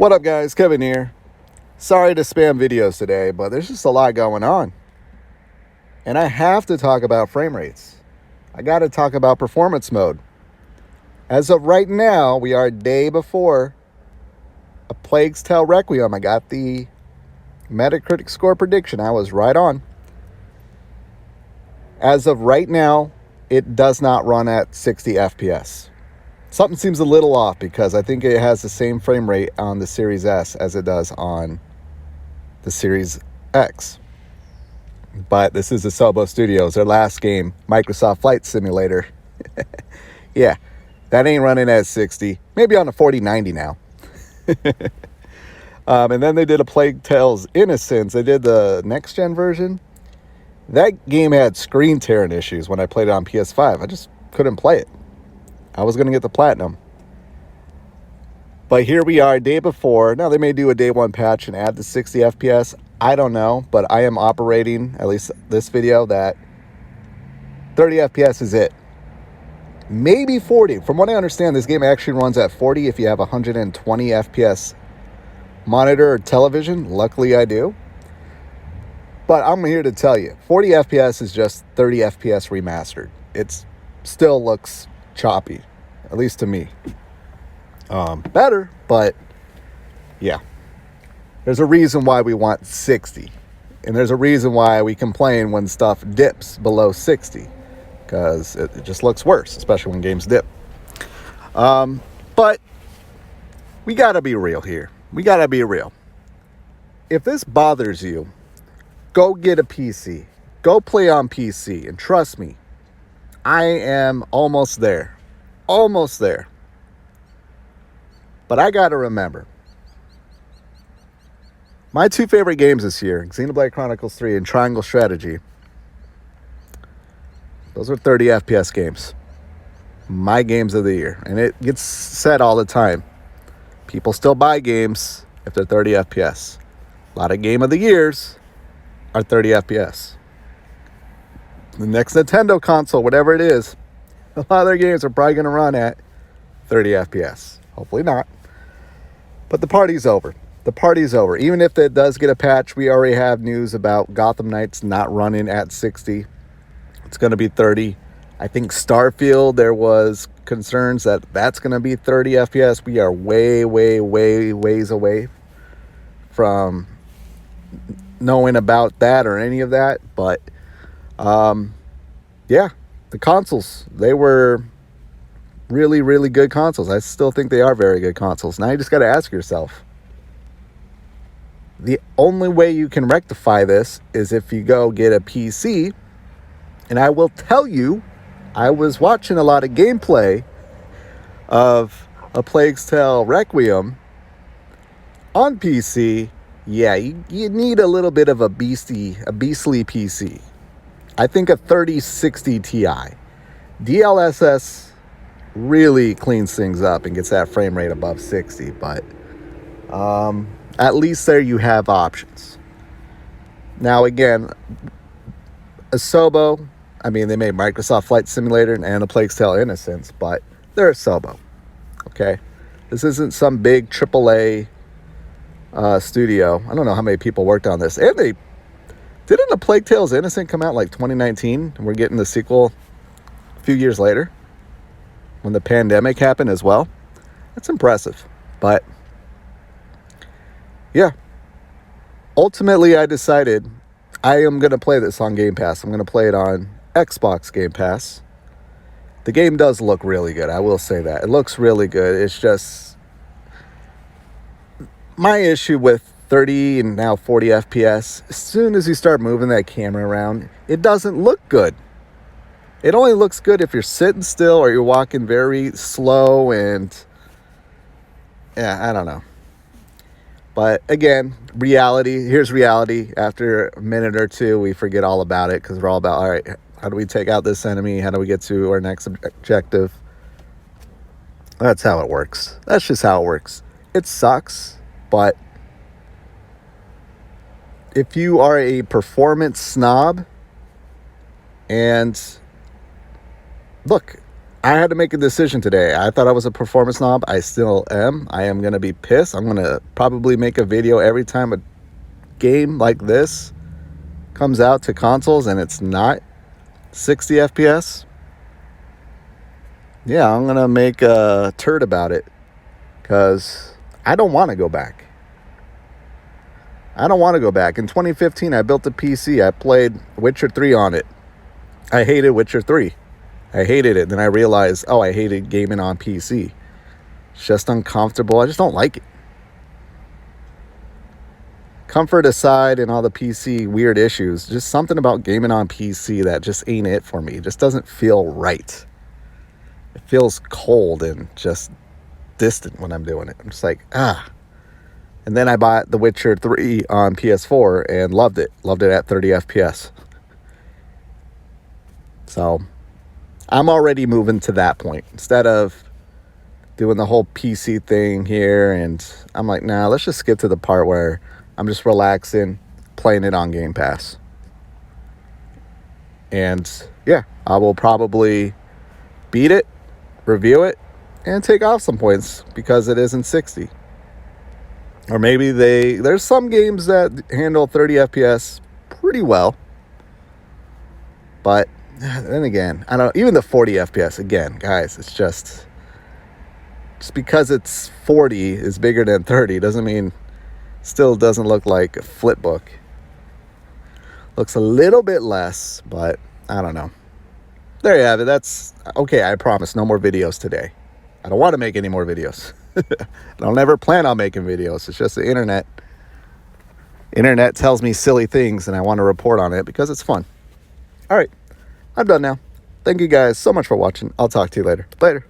What up, guys? Kevin here. Sorry to spam videos today, but there's just a lot going on. And I have to talk about frame rates. I got to talk about performance mode. As of right now, we are a day before A Plague's Tale Requiem. I got the Metacritic score prediction. I was right on. As of right now, it does not run at 60 FPS. Something seems a little off because I think it has the same frame rate on the Series S as it does on the Series X. But this is the Asobo Studios, their last game, Microsoft Flight Simulator. Yeah, that ain't running at 60. Maybe on a 4090 now. And then they did A Plague Tale's Innocence. They did the next-gen version. That game had screen tearing issues when I played it on PS5. I just couldn't play it. I was going to get the platinum. But here we are, day before. Now, they may do a day one patch and add the 60 FPS. I don't know, but I am operating, at least this video, that 30 FPS is it. Maybe 40. From what I understand, this game actually runs at 40 if you have 120 FPS monitor or television. Luckily, I do. But I'm here to tell you, 40 FPS is just 30 FPS remastered. It still looks choppy, at least to me. Better, but yeah. There's a reason why we want 60. And there's a reason why we complain when stuff dips below 60. Because it just looks worse, especially when games dip. But we got to be real here. We got to be real. If this bothers you, go get a PC. Go play on PC. And trust me, I am almost there. Almost there. But I got to remember, my two favorite games this year, Xenoblade Chronicles 3 and Triangle Strategy, those are 30 FPS games. My games of the year. And it gets said all the time. People still buy games if they're 30 FPS. A lot of game of the years are 30 FPS. The next Nintendo console, whatever it is, a lot of their games are probably going to run at 30 FPS. Hopefully not. But the party's over. The party's over. Even if it does get a patch, we already have news about Gotham Knights not running at 60. It's going to be 30. I think Starfield, there was concerns that that's going to be 30 FPS. We are ways away from knowing about that or any of that. But, yeah, the consoles, they were really good consoles. I still think they are very good consoles. Now you just got to ask yourself, the only way you can rectify this is if you go get a PC. And I will tell you, I was watching a lot of gameplay of A Plague's Tale Requiem on PC. Yeah, you need a little bit of a beastly PC. I think a 3060 Ti. DLSS really cleans things up and gets that frame rate above 60, but at least there you have options. Now again, Asobo, I mean, they made Microsoft Flight Simulator and A Plague's Tale Innocence, but they're Asobo, okay? This isn't some big AAA studio. I don't know how many people worked on this. And didn't A Plague Tale's Innocent come out like 2019? And we're getting the sequel a few years later when the pandemic happened as well. That's impressive. But yeah, ultimately I decided I am going to play this on Game Pass. I'm going to play it on Xbox Game Pass. The game does look really good. I will say that. It looks really good. It's just my issue with 30 and now 40 FPS. As soon as you start moving that camera around, it doesn't look good. It only looks good if you're sitting still or you're walking very slow and yeah, I don't know. But again, reality, here's reality. After a minute or two, we forget all about it because we're all about, all right, how do we take out this enemy? How do we get to our next objective? That's how it works. That's just how it works. It sucks, but if you are a performance snob, and look, I had to make a decision today. I thought I was a performance snob. I still am. I am going to be pissed. I'm going to probably make a video every time a game like this comes out to consoles and it's not 60 FPS. Yeah, I'm going to make a turd about it because I don't want to go back. I don't want to go back. In 2015, I built a PC. I played Witcher 3 on it. I hated Witcher 3. I hated it. Then I realized, oh, I hated gaming on PC. It's just uncomfortable. I just don't like it. Comfort aside and all the PC weird issues, just something about gaming on PC that just ain't it for me. It just doesn't feel right. It feels cold and just distant when I'm doing it. I'm just like, And then I bought The Witcher 3 on PS4 and loved it. Loved it at 30 FPS. So I'm already moving to that point. Instead of doing the whole PC thing here, and I'm like, nah, let's just skip to the part where I'm just relaxing, playing it on Game Pass. And yeah, I will probably beat it, review it, and take off some points because it isn't 60. Or maybe there's some games that handle 30 FPS pretty well. But then again, I don't, even the 40 FPS, again, guys, it's just because it's 40 is bigger than 30 doesn't mean, still doesn't look like a flip book. Looks a little bit less, but I don't know. There you have it. That's okay. I promise no more videos today. I don't want to make any more videos. I'll never plan on making videos. It's just the internet. Internet tells me silly things and I want to report on it because it's fun. All right. I'm done now. Thank you guys so much for watching. I'll talk to you later. Later.